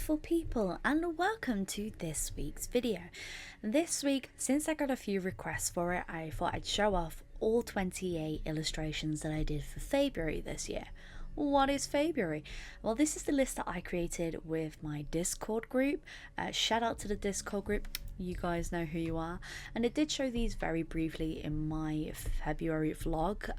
beautiful people, and welcome to this week's video. This week, since I got a few requests for it, I thought I'd show off all 28 illustrations that I did for February this year. What is February? Well, this is the list that I created with my Discord group. Shout out to the Discord group. You guys know who you are. And I did show these very briefly in my February vlog,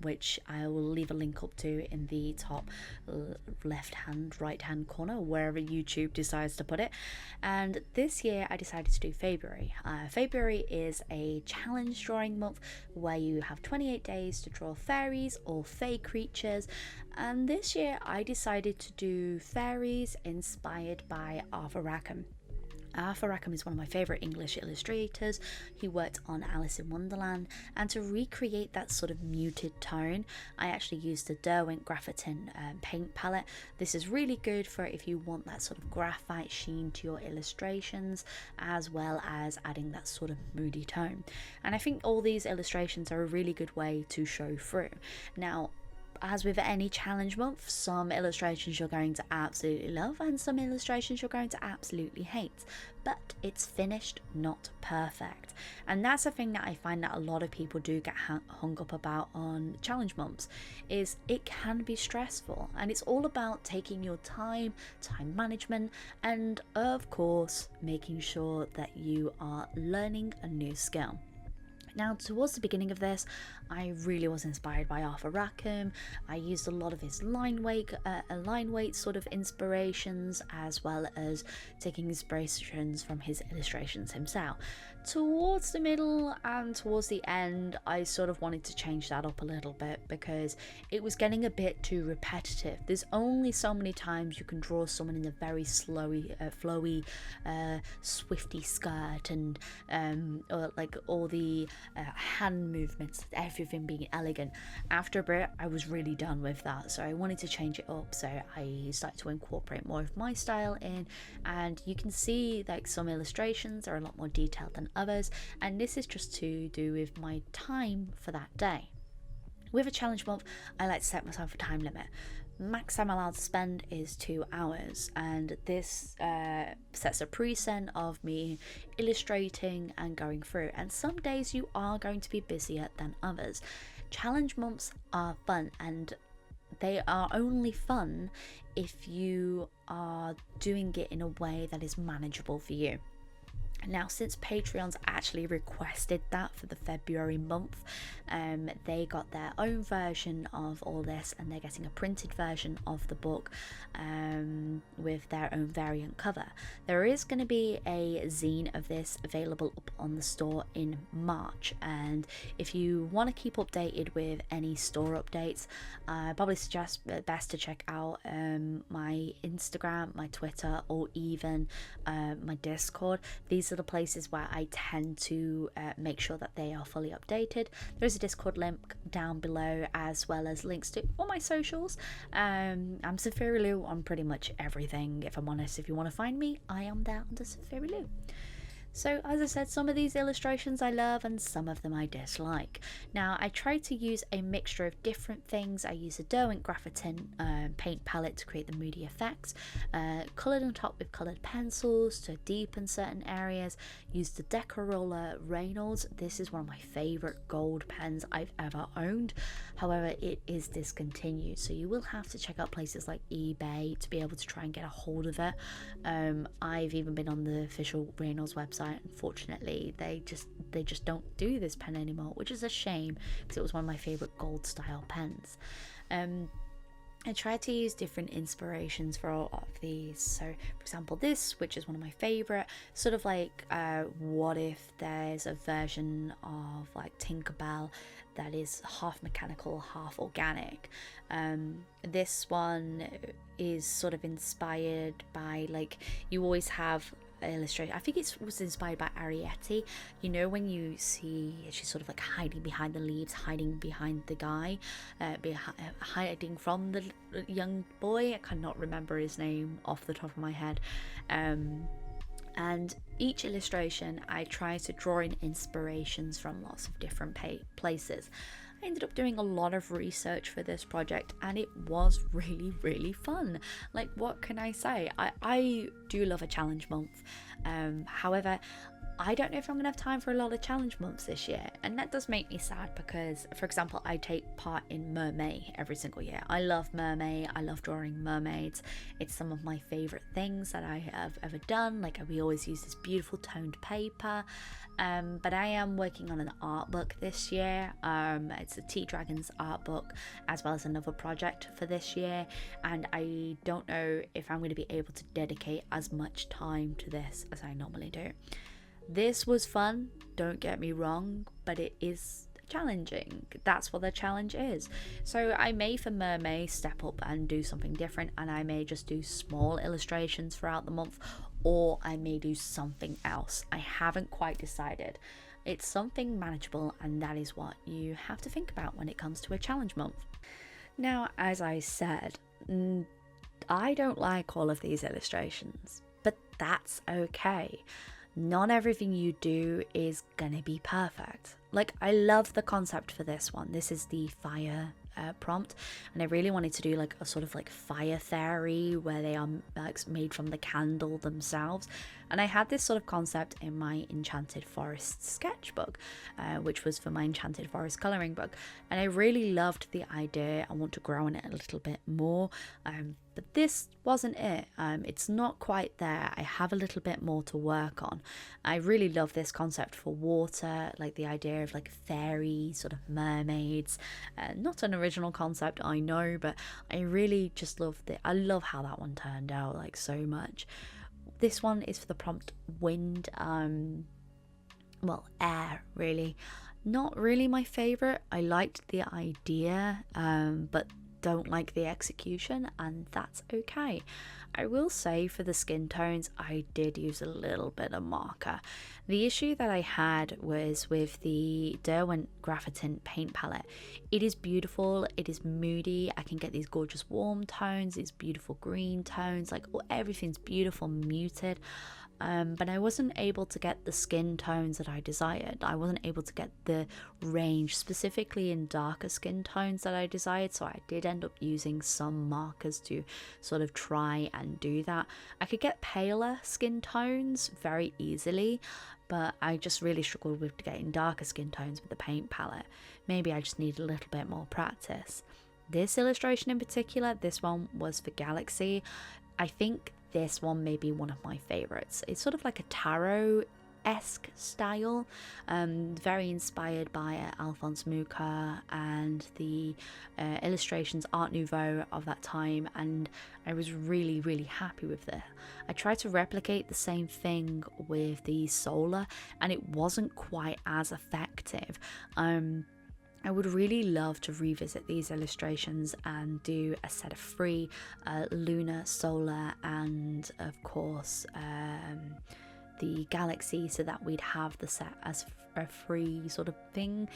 which I will leave a link up to in the top left hand, right hand corner, wherever YouTube decides to put it. And this year I decided to do February. February is a challenge drawing month where you have 28 days to draw fairies or fae creatures. And this year I decided to do fairies inspired by Arthur Rackham. Arthur Rackham is one of my favourite English illustrators. He worked on Alice in Wonderland, and to recreate that sort of muted tone, I actually used the Derwent Graphitin paint palette. This is really good for if you want that sort of graphite sheen to your illustrations, as well as adding that sort of moody tone. And I think all these illustrations are a really good way to show through. Now, as with any challenge month, some illustrations you're going to absolutely love and some illustrations you're going to absolutely hate, but it's finished, not perfect. And that's the thing that I find that a lot of people do get hung up about on challenge months, is it can be stressful, and it's all about taking your time management, and of course making sure that you are learning a new skill. Now, towards the beginning of this, I really was inspired by Arthur Rackham. I used a lot of his line weight sort of inspirations, as well as taking inspirations from his illustrations himself. Towards the middle and towards the end, I sort of wanted to change that up a little bit because it was getting a bit too repetitive. There's only so many times you can draw someone in a very flowy, swifty skirt, and or like all the hand movements, everything being elegant. After a bit, I was really done with that, so I wanted to change it up. So I started to incorporate more of my style in, and you can see like some illustrations are a lot more detailed than others, and this is just to do with my time for that day. With a challenge month, I like to set myself a time limit. Max I'm allowed to spend is 2 hours, and this sets a precedent of me illustrating and going through. And some days you are going to be busier than others. Challenge months are fun, and they are only fun if you are doing it in a way that is manageable for you. Now, since Patreons actually requested that for the February month, they got their own version of all this, and they're getting a printed version of the book with their own variant cover. There is going to be a zine of this available up on the store in March, and if you want to keep updated with any store updates, I probably suggest best to check out my Instagram, my Twitter, or even my Discord. These are the places where I tend to make sure that they are fully updated. There's a Discord link down below, as well as links to all my socials. I'm Sophiralou on pretty much everything, if I'm honest. If you want to find me, I am there under Sophiralou. So, as I said, some of these illustrations I love and some of them I dislike. Now, I try to use a mixture of different things. I use a Derwent Graphitin paint palette to create the moody effects, coloured on top with coloured pencils to deepen certain areas. Use the Decoroller Reynolds. This is one of my favourite gold pens I've ever owned. However, it is discontinued, so you will have to check out places like eBay to be able to try and get a hold of it. I've even been on the official Reynolds website. Unfortunately, they just don't do this pen anymore, which is a shame because it was one of my favorite gold style pens. I try to use different inspirations for all of these. So, for example, this, which is one of my favorite, sort of like what if there's a version of like Tinkerbell that is half mechanical, half organic. This one is sort of inspired by, like, you always have illustration. I think it was inspired by Arietti. You know, when you see she's sort of like hiding behind the leaves, hiding behind the guy, hiding from the young boy. I cannot remember his name off the top of my head. And each illustration I try to draw in inspirations from lots of different places. I ended up doing a lot of research for this project, and it was really fun. Like, what can I say? I do love a challenge month. However, I don't know if I'm gonna have time for a lot of challenge months this year, and that does make me sad because, for example, I take part in Mermaid every single year. I love Mermaid, I love drawing mermaids. It's some of my favourite things that I have ever done. Like, we always use this beautiful toned paper, but I am working on an art book this year. It's a Tea Dragons art book, as well as another project for this year, and I don't know if I'm going to be able to dedicate as much time to this as I normally do. This was fun, don't get me wrong, but it is challenging. That's what the challenge is. So I may, for Mermaid, step up and do something different, and I may just do small illustrations throughout the month, or I may do something else. I haven't quite decided. It's something manageable, and that is what you have to think about when it comes to a challenge month. Now, as I said, I don't like all of these illustrations, but that's okay. Not everything you do is gonna be perfect. Like, I love the concept for this one. This is the fire prompt, and I really wanted to do like a sort of like fire fairy where they are like made from the candle themselves. And I had this sort of concept in my Enchanted Forest sketchbook, which was for my Enchanted Forest colouring book, and I really loved the idea. I want to grow on it a little bit more, but this wasn't it. It's not quite there. I have a little bit more to work on. I really love this concept for water, like the idea of like fairy sort of mermaids. Not an original concept, I know, but I really just love it. I love how that one turned out, like, so much. This one is for the prompt wind, well, air, really. Not really my favourite. I liked the idea, but don't like the execution, and that's okay. I will say for the skin tones, I did use a little bit of marker. The issue that I had was with the Derwent Graphitint paint palette. It is beautiful, it is moody, I can get these gorgeous warm tones, these beautiful green tones, like everything's beautiful, muted. But I wasn't able to get the skin tones that I desired. I wasn't able to get the range, specifically in darker skin tones, that I desired, so I did end up using some markers to sort of try and do that. I could get paler skin tones very easily, but I just really struggled with getting darker skin tones with the paint palette. Maybe I just need a little bit more practice. This illustration in particular, this one was for Galaxy. I think this one may be one of my favorites. It's sort of like a tarot-esque style, very inspired by Alphonse Mucha and the illustrations Art Nouveau of that time, and I was really happy with it. I tried to replicate the same thing with the Solar, and it wasn't quite as effective. I would really love to revisit these illustrations and do a set of free lunar, solar, and of course the galaxy, so that we'd have the set as a free sort of thing.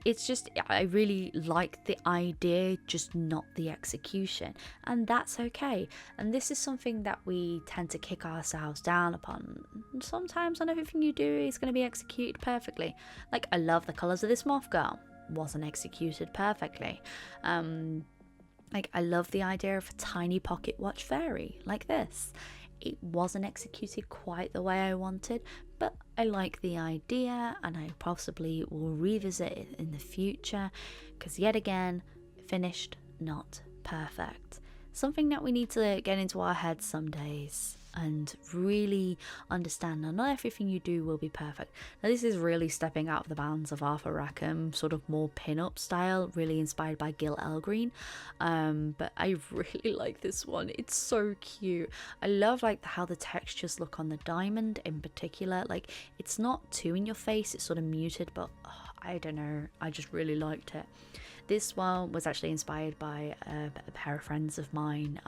It's just, I really like the idea, just not the execution, and that's okay. And this is something that we tend to kick ourselves down upon. Sometimes not everything you do is going to be executed perfectly. Like, I love the colours of this moth girl, wasn't executed perfectly. Like, I love the idea of a tiny pocket watch fairy like this. It wasn't executed quite the way I wanted, but I like the idea, and I possibly will revisit it in the future, because yet again, finished, not perfect. Something that we need to get into our heads some days and really understand that not everything you do will be perfect. Now, this is really stepping out of the bounds of Arthur Rackham, sort of more pin-up style, really inspired by Gil Elgreen. But I really like this one. It's so cute. I love like how the textures look on the diamond in particular. Like, it's not too in your face, it's sort of muted, but I don't know, I just really liked it. This one was actually inspired by a pair of friends of mine,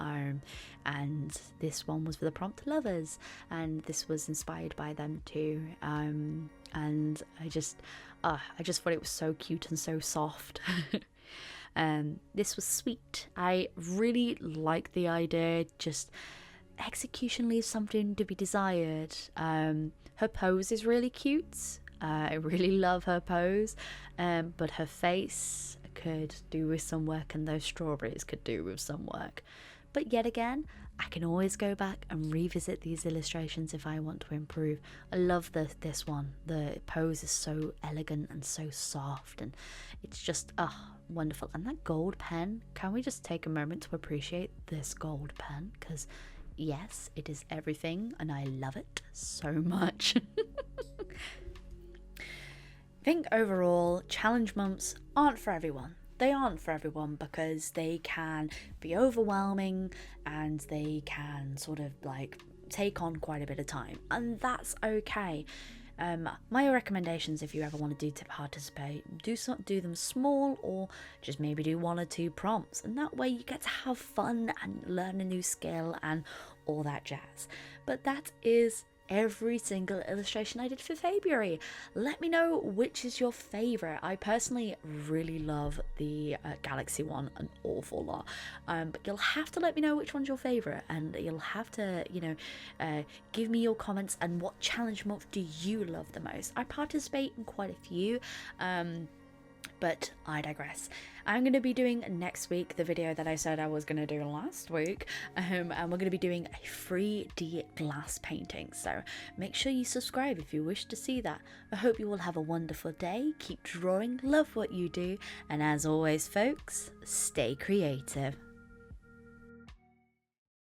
and this one was for the prompt lovers, and this was inspired by them too. And I just thought it was so cute and so soft. This was sweet. I really like the idea, just execution leaves something to be desired. Her pose is really cute. I really love her pose, but her face could do with some work, and those strawberries could do with some work. But yet again, I can always go back and revisit these illustrations if I want to improve. I love this one. The pose is so elegant and so soft, and it's just wonderful. And that gold pen, can we just take a moment to appreciate this gold pen? Because yes, it is everything, and I love it so much. I think overall, challenge months aren't for everyone. They aren't for everyone because they can be overwhelming and they can sort of like take on quite a bit of time, and that's okay. My recommendations, if you ever want to participate, do them small, or just maybe do 1 or 2 prompts, and that way you get to have fun and learn a new skill and all that jazz. But that is every single illustration I did for February. Let me know which is your favorite. I personally really love the galaxy one an awful lot, but you'll have to let me know which one's your favorite, and you'll have to give me your comments and what challenge month do you love the most. I participate in quite a few, but I digress. I'm going to be doing next week the video that I said I was going to do last week, and we're going to be doing a 3D glass painting, so make sure you subscribe if you wish to see that. I hope you all have a wonderful day, keep drawing, love what you do, and as always folks, stay creative.